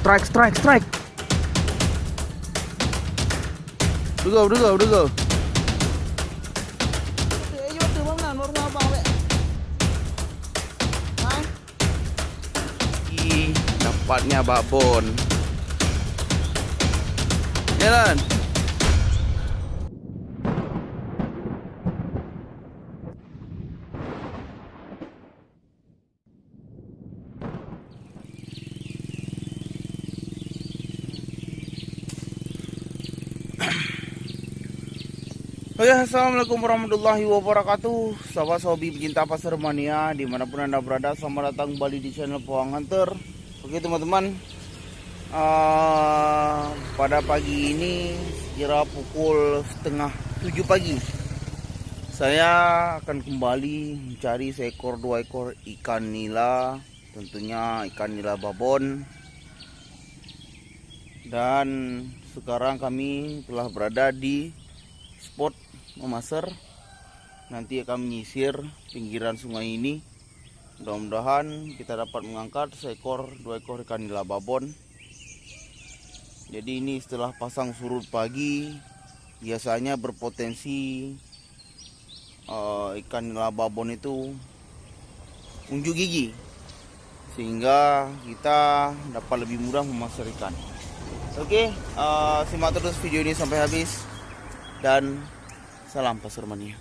Strike. Udah go. Dapatnya babon. Jalan. Oke, assalamualaikum warahmatullahi wabarakatuh. Sahabat hobi pecinta pasar mania dimanapun anda berada, selamat datang kembali di channel Pawang Hunter. Oke teman-teman, pada pagi ini kira pukul 6:30 pagi, saya akan kembali mencari seekor 2 ekor ikan nila, tentunya ikan nila babon. Dan sekarang kami telah berada di spot memaser. Nanti akan menyisir pinggiran sungai ini. Mudah-mudahan kita dapat mengangkat 2 ekor ikan nila babon. Jadi ini setelah pasang surut pagi, biasanya berpotensi ikan nila babon itu unjuk gigi, sehingga kita dapat lebih mudah memaser ikan. Oke, simak terus video ini sampai habis. Dan salam pasar mania.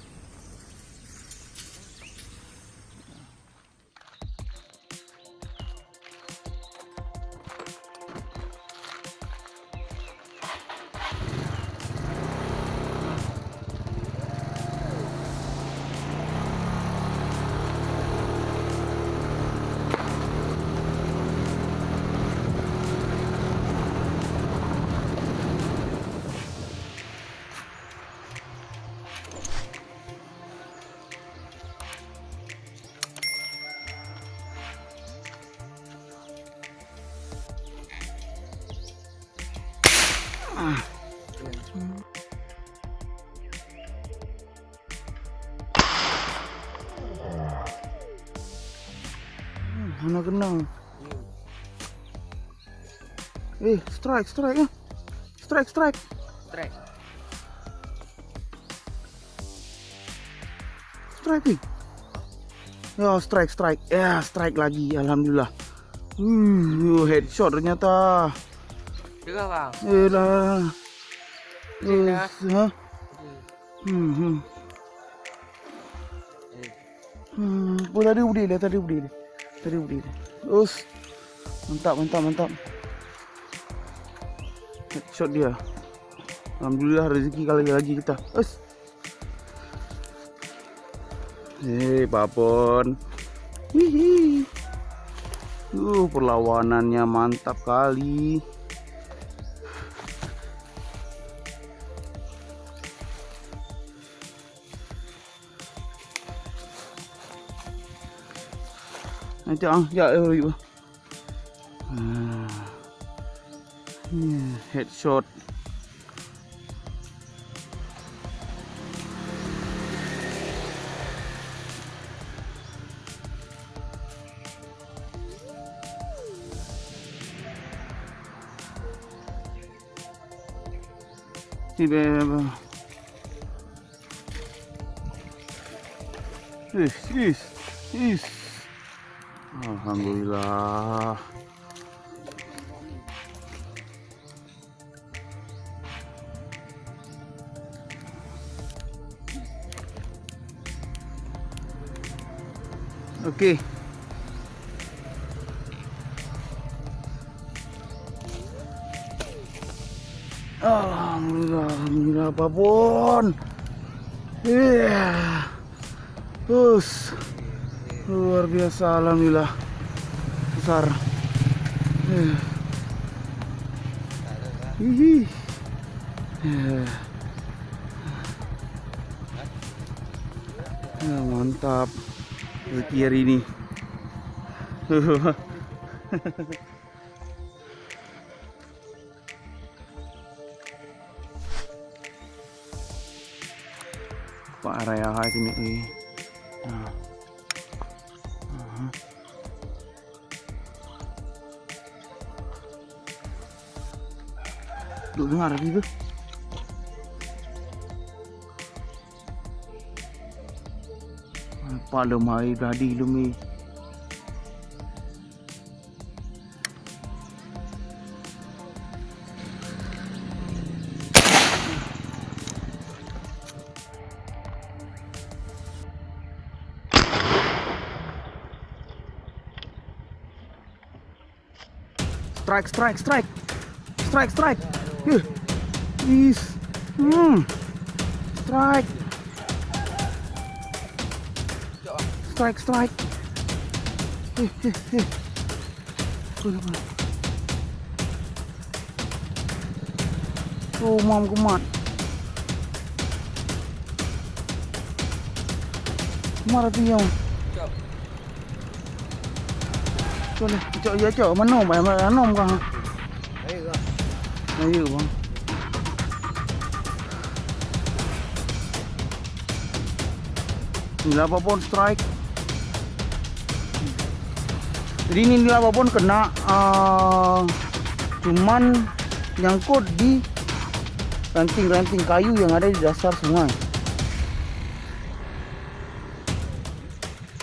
Mana kena? Strike ya. Strike. Ya, strike. Ya, strike lagi. Alhamdulillah. Headshot ternyata. Juga bang. Lah. Tadi udah. Terus mantap. Headshot dia. Alhamdulillah rezeki kali lagi kita. Babon. Hihi. Perlawanannya mantap kali. Headshot. Alhamdulillah. Oke. Alhamdulillah babon. Luar biasa, alhamdulillah. Besar. Mantap. Kiri ini. Pak area ini. Duk dengar tadi tu. Apa lu mai tadi lu mi? Strike. Is. Strike. Oh, mam kumat. Marah tu yang. Cok, mana nom kah? Ayo bang. Nila apapun strike. Jadi ini nila apapun kena cuman nyangkut di ranting-ranting kayu yang ada di dasar sungai.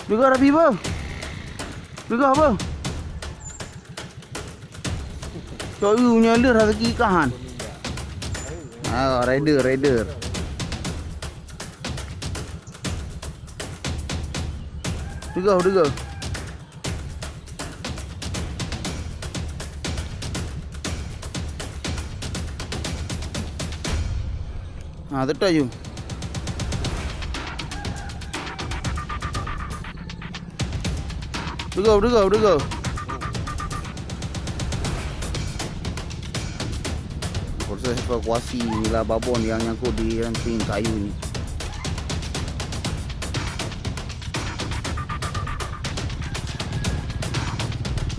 Juga Rabi bang. Juga apa? Coyu nyalir rezeki ikahan. Rider. Juga. Tetap je. Juga. Proses evakuasi nila babon yang nyangkut di ranting kayu ni.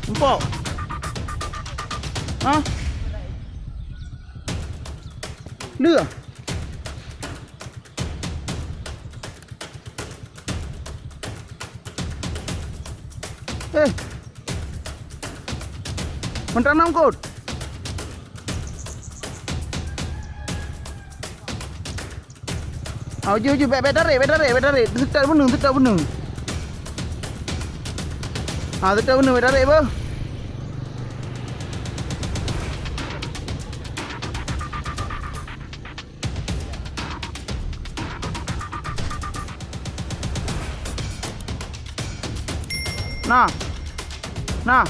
Nampak? Ha? Dia? Mentanam kot? Uji, bedare. Tetap benar. Tetap benar bedare apa? Nah.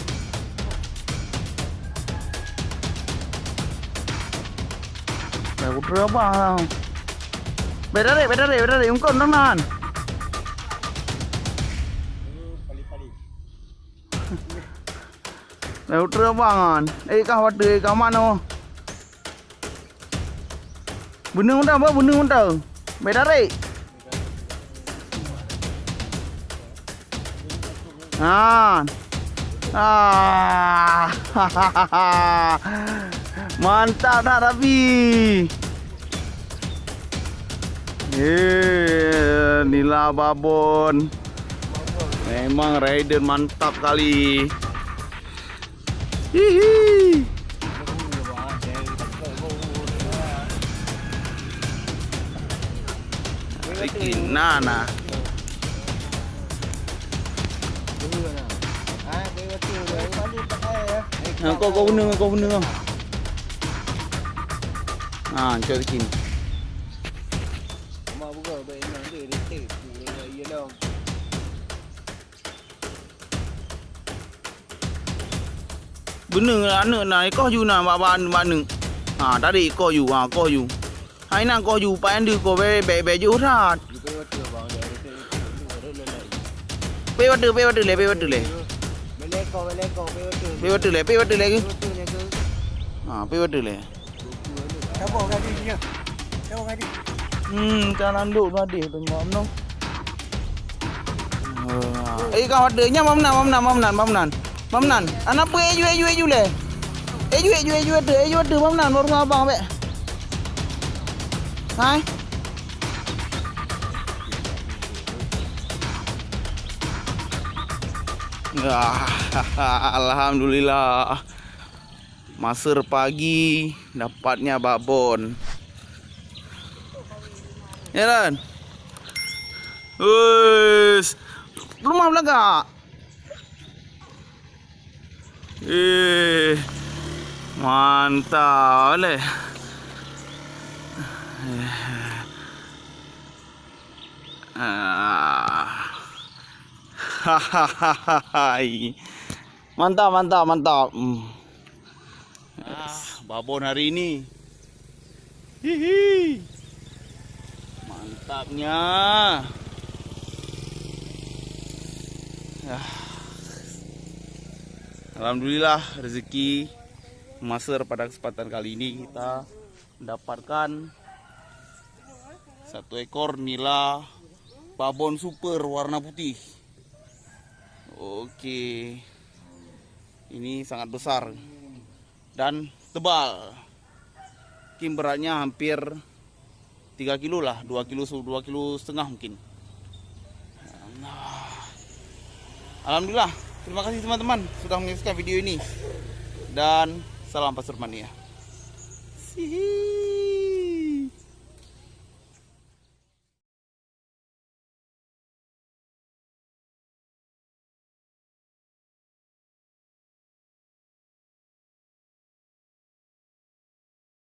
Aku terapa. Bedare, ungkon nanan. Lalu terbangan. Kah wadu kah mana? Bening undang. Bedare. Mantap dah Rabi. Nila babon. Memang rider mantap kali. Hihi. Nana. Kau bener. Cok sini. Bener anak nak kau ju nak baban mana. Tadi kau ju. Hai nak kau ju paen dia kau be ju rat. Pe watu le. Pe watu le. Pe watu le. Tahu gajinya. Kanan duk tadi tu mam. Kau adanya mamnan. Anak apa eju le. Eju tu mamnan baru abang be. Hai. Alhamdulillah. Maser pagi dapatnya babon. Ya kan? Wes, rumah belakang. Mantap leh. Hahaha. Mantap, mantap, mantap. Babon hari ini. Hihi. Mantapnya. Alhamdulillah rezeki maser pada kesempatan kali ini kita mendapatkan 1 ekor nila babon super warna putih. Oke, ini sangat besar dan tebal. Mungkin beratnya hampir 3 kilo lah, 2 kilo, 2 kilo setengah mungkin. Alhamdulillah, terima kasih teman-teman sudah menyaksikan video ini. Dan salam Pasar Mania. Sihi.